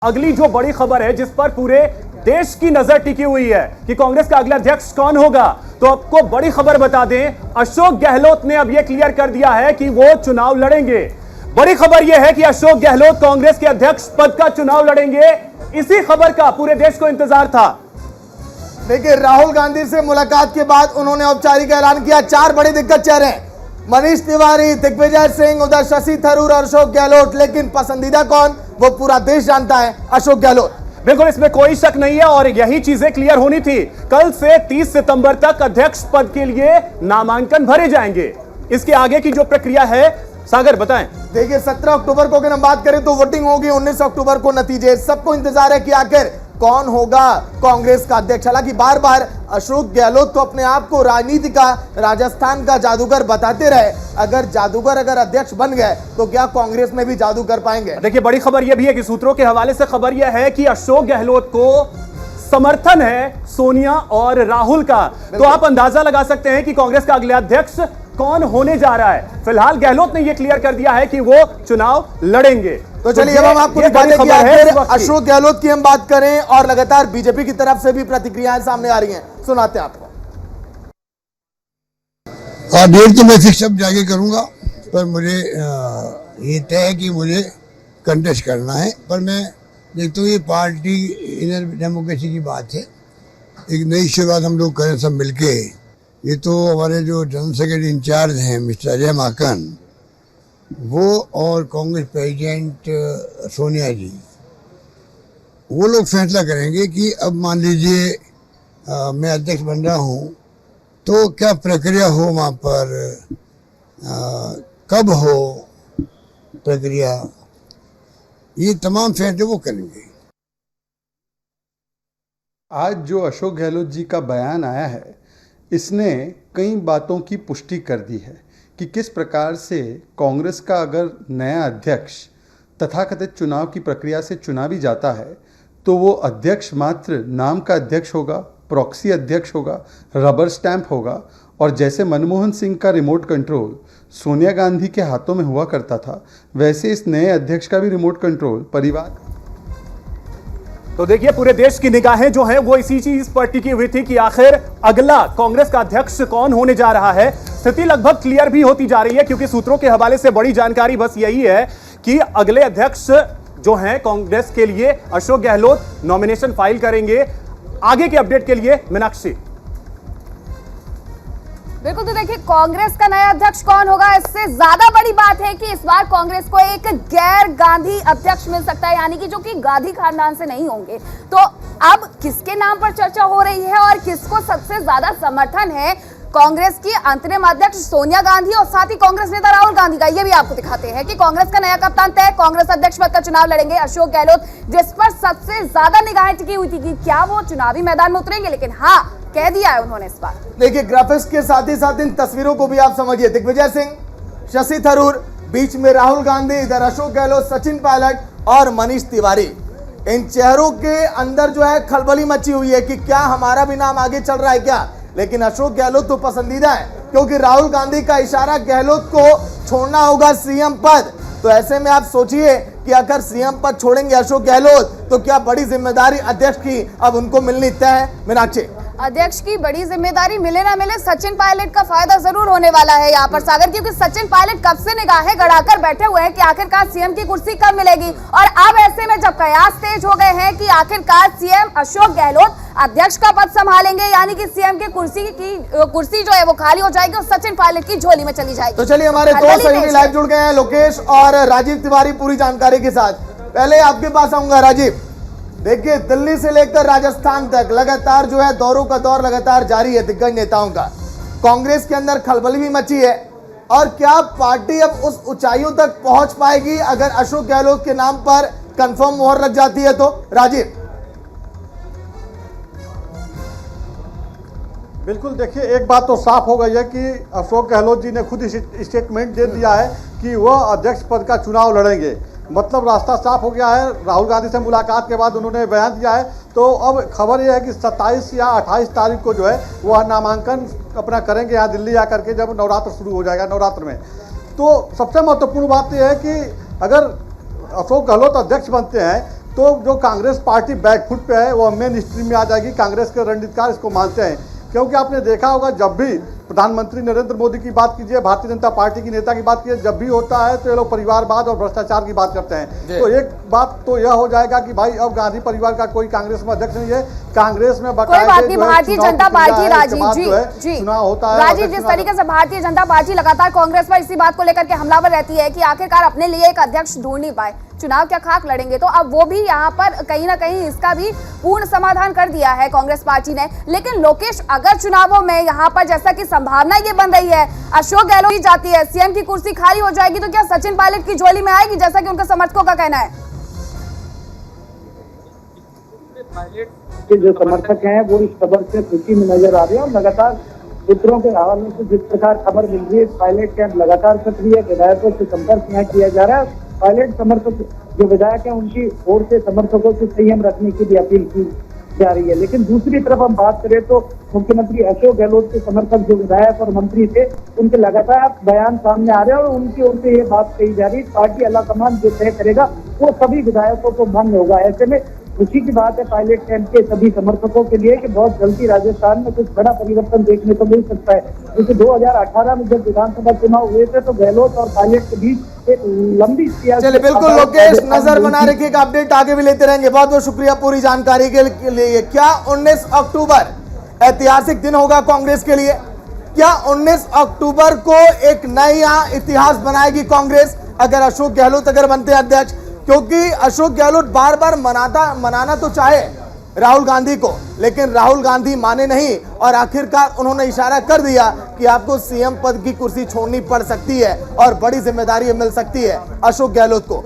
अगली जो बड़ी खबर है जिस पर पूरे देश की नजर टिकी हुई है कि कांग्रेस का अगला अध्यक्ष कौन होगा, तो आपको बड़ी खबर बता दें, अशोक गहलोत ने अब यह क्लियर कर दिया है कि वो चुनाव लड़ेंगे। बड़ी खबर यह है कि अशोक गहलोत कांग्रेस के अध्यक्ष पद का चुनाव लड़ेंगे। इसी खबर का पूरे देश को इंतजार था। देखिए, राहुल गांधी से मुलाकात के बाद उन्होंने औपचारिक ऐलान किया। चार बड़े दिग्गज चेहरे हैं, मनीष तिवारी, दिग्विजय सिंह, उधर शशि थरूर और अशोक गहलोत, लेकिन पसंदीदा कौन, वो पूरा देश जानता है, अशोक गहलोत। बिल्कुल, इसमें कोई शक नहीं है और यही चीजें क्लियर होनी थी। कल से 30 सितंबर तक अध्यक्ष पद के लिए नामांकन भरे जाएंगे। इसके आगे की जो प्रक्रिया है, सागर बताएं। देखिए, 17 अक्टूबर को अगर हम बात करें तो वोटिंग होगी, 19 अक्टूबर को नतीजे। सबको इंतजार है कि आखिर कौन होगा कांग्रेस का अध्यक्ष। हालांकि बार बार अशोक गहलोत तो अपने आप को राजनीति का, राजस्थान का जादूगर बताते रहे। अगर जादूगर अगर अध्यक्ष बन गए तो क्या कांग्रेस में भी जादू कर पाएंगे? देखिए, बड़ी खबर यह भी है कि सूत्रों के हवाले से खबर यह है कि अशोक गहलोत को समर्थन है सोनिया और राहुल का। तो आप अंदाजा लगा सकते हैं कि कांग्रेस का अगला अध्यक्ष कौन होने जा रहा है। फिलहाल गहलोत ने यह क्लियर कर दिया है कि वो चुनाव लड़ेंगे। तो चलिए, अब हम आपको दिखाते हैं कि अशोक गहलोत की हम बात करें और लगातार बीजेपी की तरफ से भी प्रतिक्रियाएं सामने आ रही हैं, सुनाते हैं आपको। डेट तो मैं फिक्स अब जाके करूंगा, पर मुझे ये तय है कि मुझे कंटेस्ट करना है। पर मैं देखता हूँ ये पार्टी इनर डेमोक्रेसी की बात है, एक नई शुरुआत हम लोग करें सब मिलके। ये तो हमारे जो जनरल सेक्रेटरी इंचार्ज हैं मिस्टर अजय माकन, वो और कांग्रेस प्रेसिडेंट सोनिया जी, वो लोग फैसला करेंगे कि अब मान लीजिए मैं अध्यक्ष बन रहा हूँ तो क्या प्रक्रिया हो वहाँ पर, कब हो प्रक्रिया, ये तमाम फैसले वो करेंगे। आज जो अशोक गहलोत जी का बयान आया है, इसने कई बातों की पुष्टि कर दी है कि किस प्रकार से कांग्रेस का अगर नया अध्यक्ष तथाकथित चुनाव की प्रक्रिया से चुना भी जाता है तो वो अध्यक्ष मात्र नाम का अध्यक्ष होगा, प्रॉक्सी अध्यक्ष होगा, रबर स्टैंप होगा। और जैसे मनमोहन सिंह का रिमोट कंट्रोल सोनिया गांधी के हाथों में हुआ करता था, वैसे इस नए अध्यक्ष का भी रिमोट कंट्रोल परिवार। तो देखिए, पूरे देश की निगाहें जो हैं वो इसी चीज पर टिकी हुई थी कि आखिर अगला कांग्रेस का अध्यक्ष कौन होने जा रहा है। स्थिति लगभग क्लियर भी होती जा रही है, क्योंकि सूत्रों के हवाले से बड़ी जानकारी बस यही है कि अगले अध्यक्ष जो हैं कांग्रेस के लिए अशोक गहलोत नॉमिनेशन फाइल करेंगे। आगे के अपडेट के लिए मीनाक्षी। बिल्कुल, तो देखिए, कांग्रेस का नया अध्यक्ष कौन होगा, इससे ज्यादा बड़ी बात है कि इस बार कांग्रेस को एक गैर गांधी अध्यक्ष मिल सकता है, यानी कि जो कि गांधी खानदान से नहीं होंगे। तो अब किसके नाम पर चर्चा हो रही है और किसको सबसे ज्यादा समर्थन है कांग्रेस की अंतरिम अध्यक्ष सोनिया गांधी और साथ ही कांग्रेस नेता राहुल गांधी का, ये भी आपको दिखाते हैं कि कांग्रेस का नया कप्तान तय, कांग्रेस अध्यक्ष पद का चुनाव लड़ेंगे अशोक गहलोत, जिस पर सबसे ज्यादा निगाहें टिकी हुई थी कि क्या वो चुनावी मैदान में उतरेंगे। लेकिन हाँ, कह दिया है उन्होंने इस बार। देखिए, ग्राफिक्स के साथ ही साथ इन तस्वीरों को भी आप समझिए। दिग्विजय सिंह, शशि थरूर, बीच में राहुल गांधी, इधर अशोक गहलोत, सचिन पायलट और मनीष तिवारी। इन चेहरों के अंदर जो है खलबली मची हुई है कि क्या हमारा भी नाम आगे चल रहा है क्या। लेकिन अशोक गहलोत तो पसंदीदा है, क्योंकि राहुल गांधी का इशारा गहलोत को छोड़ना होगा सीएम पद। तो ऐसे में आप सोचिए कि अगर सीएम पद छोड़ेंगे अशोक गहलोत तो क्या बड़ी जिम्मेदारी अध्यक्ष की अब उनको मिलनी तय है। मीनाक्षी, अध्यक्ष की बड़ी जिम्मेदारी मिले ना मिले, सचिन पायलट का फायदा जरूर होने वाला है यहाँ पर सागर, क्योंकि सचिन पायलट कब से निगाहें गड़ाकर बैठे हुए हैं कि आखिरकार सीएम की कुर्सी कब मिलेगी। और अब ऐसे में जब कयास तेज हो गए हैं कि आखिरकार सीएम अशोक गहलोत अध्यक्ष का पद संभालेंगे, यानी कि सीएम की कुर्सी जो है वो खाली हो जाएगी और सचिन पायलट की झोली में चली जाएगी। तो चलिए, हमारे दो सहयोगी लाइव जुड़ गए हैं, लोकेश और राजीव तिवारी, पूरी जानकारी के साथ। पहले आपके पास आऊंगा राजीव। देखिए, दिल्ली से लेकर राजस्थान तक लगातार जो है दौरों का दौर लगातार जारी है दिग्गज नेताओं का। कांग्रेस के अंदर खलबली भी मची है, और क्या पार्टी अब उस ऊंचाइयों तक पहुंच पाएगी अगर अशोक गहलोत के नाम पर कंफर्म मोहर लग जाती है तो? राजीव, बिल्कुल, देखिए, एक बात तो साफ हो गई है कि अशोक गहलोत जी ने खुद स्टेटमेंट दे दिया है कि वह अध्यक्ष पद का चुनाव लड़ेंगे। मतलब रास्ता साफ हो गया है। राहुल गांधी से मुलाकात के बाद उन्होंने बयान दिया है। तो अब खबर यह है कि 27 या 28 तारीख को जो है वह नामांकन अपना करेंगे यहाँ दिल्ली आकर के, जब नवरात्र शुरू हो जाएगा, नवरात्र में। तो सबसे महत्वपूर्ण बात यह है कि अगर अशोक गहलोत अध्यक्ष बनते हैं तो जो कांग्रेस पार्टी बैकफुट पे है वो मेन स्ट्रीम में आ जाएगी। कांग्रेस के रणनीतिकार इसको मानते हैं, क्योंकि आपने देखा होगा जब भी प्रधानमंत्री नरेंद्र मोदी की बात कीजिए, भारतीय जनता पार्टी की नेता की बात कीजिए, जब भी होता है तो ये लोग परिवारवाद और भ्रष्टाचार की बात करते हैं। तो एक बात तो यह हो जाएगा कि भाई अब गांधी परिवार का कोई कांग्रेस में अध्यक्ष नहीं है। कांग्रेस में कोई बात नहीं, भारतीय जनता पार्टी राजीव जी चुनाव होता है। राजीव, जिस तरीके से भारतीय जनता पार्टी लगातार कांग्रेस पर इसी बात को लेकर के हमलावर रहती है कि आखिरकार अपने लिए एक अध्यक्ष ढूंढ नहीं पाए, चुनाव क्या खाक लड़ेंगे, तो अब वो भी यहाँ पर कहीं ना कहीं इसका भी पूर्ण समाधान कर दिया है कांग्रेस पार्टी ने। लेकिन लोकेश, अगर चुनावों में यहाँ पर जैसा कि संभावना ये बन रही है अशोक गहलोत जाती है, सीएम की कुर्सी खाली हो जाएगी, तो क्या सचिन पायलट की झोली में आएगी, जैसा कि उनके समर्थकों का कहना है? के जो समर्थक हैं वो इस खबर से खुशी में नजर आ रहे हैं और लगातार सूत्रों के हवाले से जिस प्रकार खबर मिल रही है, पायलट कैंप लगातार सक्रिय, विधायकों से संपर्क यहाँ किया जा रहा है। पायलट समर्थक जो विधायक हैं उनकी ओर से समर्थकों से संयम रखने की भी अपील की जा रही है। लेकिन दूसरी तरफ हम बात करें तो मुख्यमंत्री अशोक गहलोत के समर्थक जो विधायक और मंत्री थे, उनके लगातार बयान सामने आ रहे हैं और उनकी ओर से ये बात कही जा रही है, पार्टी आलाकमान जो तय करेगा वो सभी विधायकों को मान्य होगा। ऐसे में खुशी की बात है पायलट कैंप के सभी समर्थकों के लिए कि बहुत जल्दी राजस्थान में कुछ बड़ा परिवर्तन देखने को मिल सकता है। क्योंकि 2018 में जब विधानसभा चुनाव हुए थे तो गहलोत और पायलट के बीच एक लंबी चलिए बिल्कुल लोकेश, नजर बना रखिएगा, अपडेट आगे भी लेते रहेंगे। बहुत बहुत शुक्रिया पूरी जानकारी के लिए। क्या 19 अक्टूबर ऐतिहासिक दिन होगा कांग्रेस के लिए? क्या 19 अक्टूबर को एक नया इतिहास बनाएगी कांग्रेस अगर अशोक गहलोत अगर बनते अध्यक्ष? क्योंकि अशोक गहलोत बार बार मनाना तो चाहे राहुल गांधी को, लेकिन राहुल गांधी माने नहीं और आखिरकार उन्होंने इशारा कर दिया कि आपको सीएम पद की कुर्सी छोड़नी पड़ सकती है और बड़ी जिम्मेदारी मिल सकती है अशोक गहलोत को।